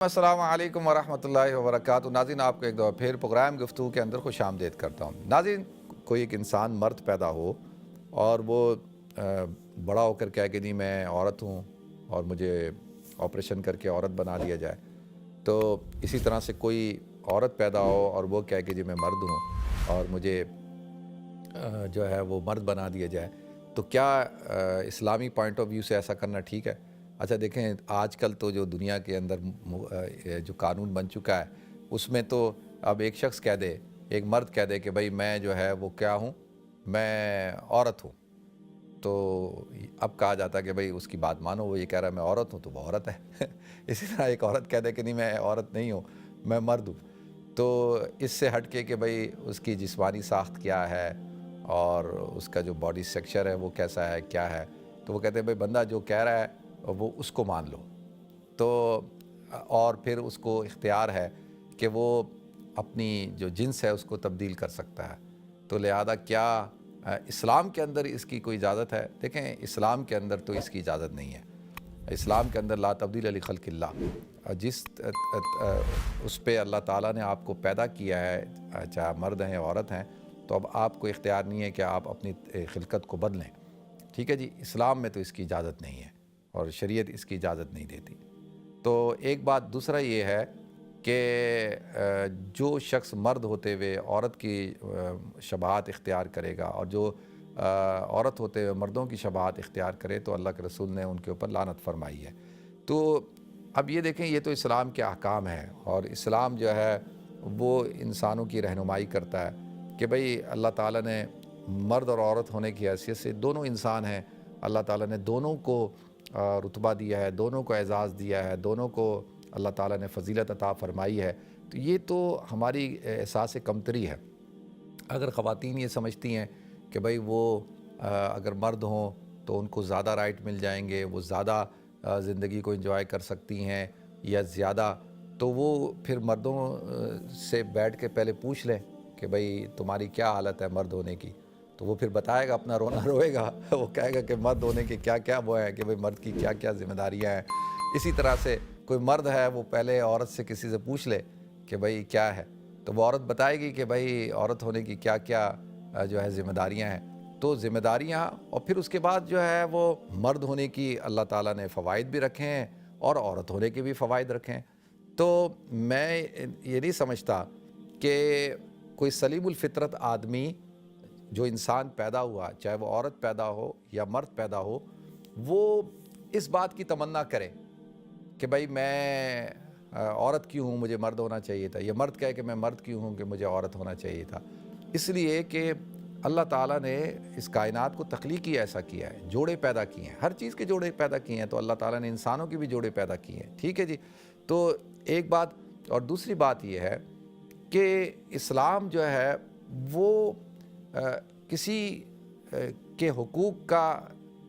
السلام علیکم ورحمۃ اللہ وبرکاتہ۔ ناظرین، آپ کو ایک دفعہ پھر پروگرام گفتگو کے اندر خوش آمدید کرتا ہوں۔ ناظرین، کوئی ایک انسان مرد پیدا ہو اور وہ بڑا ہو کر کہے کہ نہیں میں عورت ہوں اور مجھے آپریشن کر کے عورت بنا لیا جائے، تو اسی طرح سے کوئی عورت پیدا ہو اور وہ کہے کہ جی میں مرد ہوں اور مجھے جو ہے وہ مرد بنا دیا جائے، تو کیا اسلامی پوائنٹ آف ویو سے ایسا کرنا ٹھیک ہے؟ اچھا دیکھیں، آج کل تو جو دنیا کے اندر جو قانون بن چکا ہے اس میں تو اب ایک شخص کہہ دے، ایک مرد کہہ دے کہ بھائی میں جو ہے وہ کیا ہوں، میں عورت ہوں، تو اب کہا جاتا ہے کہ بھائی اس کی بات مانو، وہ یہ کہہ رہا ہے میں عورت ہوں تو وہ عورت ہے۔ اسی طرح ایک عورت کہہ دے کہ نہیں میں عورت نہیں ہوں، میں مرد ہوں، تو اس سے ہٹ کے کہ بھائی اس کی جسمانی ساخت کیا ہے اور اس کا جو باڈی سٹرکچر ہے وہ کیسا ہے کیا ہے، تو وہ کہتے ہیں بھائی بندہ جو کہہ رہا ہے وہ اس کو مان لو، تو اور پھر اس کو اختیار ہے کہ وہ اپنی جو جنس ہے اس کو تبدیل کر سکتا ہے، تو لہذا کیا اسلام کے اندر اس کی کوئی اجازت ہے؟ دیکھیں، اسلام کے اندر تو اس کی اجازت نہیں ہے۔ اسلام کے اندر لا تبدیل لخلق اللہ، جس اس پہ اللہ تعالیٰ نے آپ کو پیدا کیا ہے، چاہے مرد ہیں عورت ہیں، تو اب آپ کو اختیار نہیں ہے کہ آپ اپنی خلقت کو بدلیں، ٹھیک ہے جی؟ اسلام میں تو اس کی اجازت نہیں ہے اور شریعت اس کی اجازت نہیں دیتی۔ تو ایک بات، دوسرا یہ ہے کہ جو شخص مرد ہوتے ہوئے عورت کی شباہت اختیار کرے گا اور جو عورت ہوتے ہوئے مردوں کی شباہت اختیار کرے تو اللہ کے رسول نے ان کے اوپر لعنت فرمائی ہے۔ تو اب یہ دیکھیں، یہ تو اسلام کے احکام ہیں اور اسلام جو ہے وہ انسانوں کی رہنمائی کرتا ہے کہ بھئی اللہ تعالیٰ نے مرد اور عورت ہونے کی حیثیت سے دونوں انسان ہیں، اللہ تعالیٰ نے دونوں کو رتبہ دیا ہے، دونوں کو اعزاز دیا ہے، دونوں کو اللہ تعالیٰ نے فضیلت عطا فرمائی ہے، تو یہ تو ہماری احساس کمتری ہے۔ اگر خواتین یہ سمجھتی ہیں کہ بھئی وہ اگر مرد ہوں تو ان کو زیادہ رائٹ مل جائیں گے، وہ زیادہ زندگی کو انجوائے کر سکتی ہیں یا زیادہ، تو وہ پھر مردوں سے بیٹھ کے پہلے پوچھ لیں کہ بھئی تمہاری کیا حالت ہے مرد ہونے کی، تو وہ پھر بتائے گا، اپنا رونا روئے گا، وہ کہے گا کہ مرد ہونے کی کیا کیا وہ ہے، کہ بھئی مرد کی کیا کیا ذمہ داریاں ہیں۔ اسی طرح سے کوئی مرد ہے وہ پہلے عورت سے کسی سے پوچھ لے کہ بھئی کیا ہے، تو وہ عورت بتائے گی کہ بھئی عورت ہونے کی کیا کیا جو ہے ذمہ داریاں ہیں، تو ذمہ داریاں، اور پھر اس کے بعد جو ہے وہ مرد ہونے کی اللہ تعالیٰ نے فوائد بھی رکھے ہیں اور عورت ہونے کے بھی فوائد رکھے ہیں۔ تو میں یہ نہیں سمجھتا کہ کوئی سلیم الفطرت آدمی جو انسان پیدا ہوا، چاہے وہ عورت پیدا ہو یا مرد پیدا ہو، وہ اس بات کی تمنا کرے کہ بھئی میں عورت کیوں ہوں، مجھے مرد ہونا چاہیے تھا، یا مرد کہے کہ میں مرد کیوں ہوں کہ مجھے عورت ہونا چاہیے تھا۔ اس لیے کہ اللہ تعالیٰ نے اس کائنات کو تخلیقی ایسا کیا ہے، جوڑے پیدا کیے ہیں، ہر چیز کے جوڑے پیدا کیے ہیں، تو اللہ تعالیٰ نے انسانوں کے بھی جوڑے پیدا کیے ہیں، ٹھیک ہے جی؟ تو ایک بات، اور دوسری بات یہ ہے کہ اسلام جو ہے وہ کسی کے حقوق کا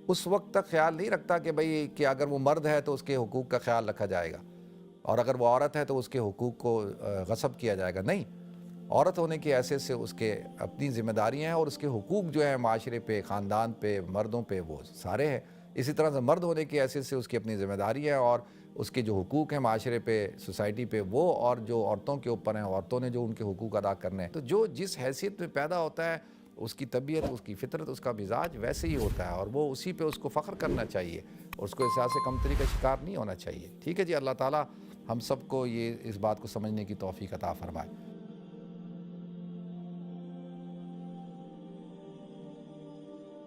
اس وقت تک خیال نہیں رکھتا کہ بھئی کہ اگر وہ مرد ہے تو اس کے حقوق کا خیال رکھا جائے گا اور اگر وہ عورت ہے تو اس کے حقوق کو غصب کیا جائے گا، نہیں، عورت ہونے کی حیثیت سے اس کے اپنی ذمہ داریاں ہیں اور اس کے حقوق جو ہیں معاشرے پہ، خاندان پہ، مردوں پہ، وہ سارے ہیں۔ اسی طرح سے مرد ہونے کی حیثیت سے اس کی اپنی ذمہ داری ہے اور اس کے جو حقوق ہیں معاشرے پہ، سوسائٹی پہ، وہ، اور جو عورتوں کے اوپر ہیں، عورتوں نے جو ان کے حقوق ادا کرنے ہیں، تو جو جس حیثیت میں پیدا ہوتا ہے اس کی طبیعت، اس کی فطرت، اس کا مزاج ویسے ہی ہوتا ہے اور وہ اسی پہ اس کو فخر کرنا چاہیے اور اس کو احساس کمتری کا شکار نہیں ہونا چاہیے، ٹھیک ہے جی؟ اللہ تعالیٰ ہم سب کو یہ اس بات کو سمجھنے کی توفیق عطا فرمائے۔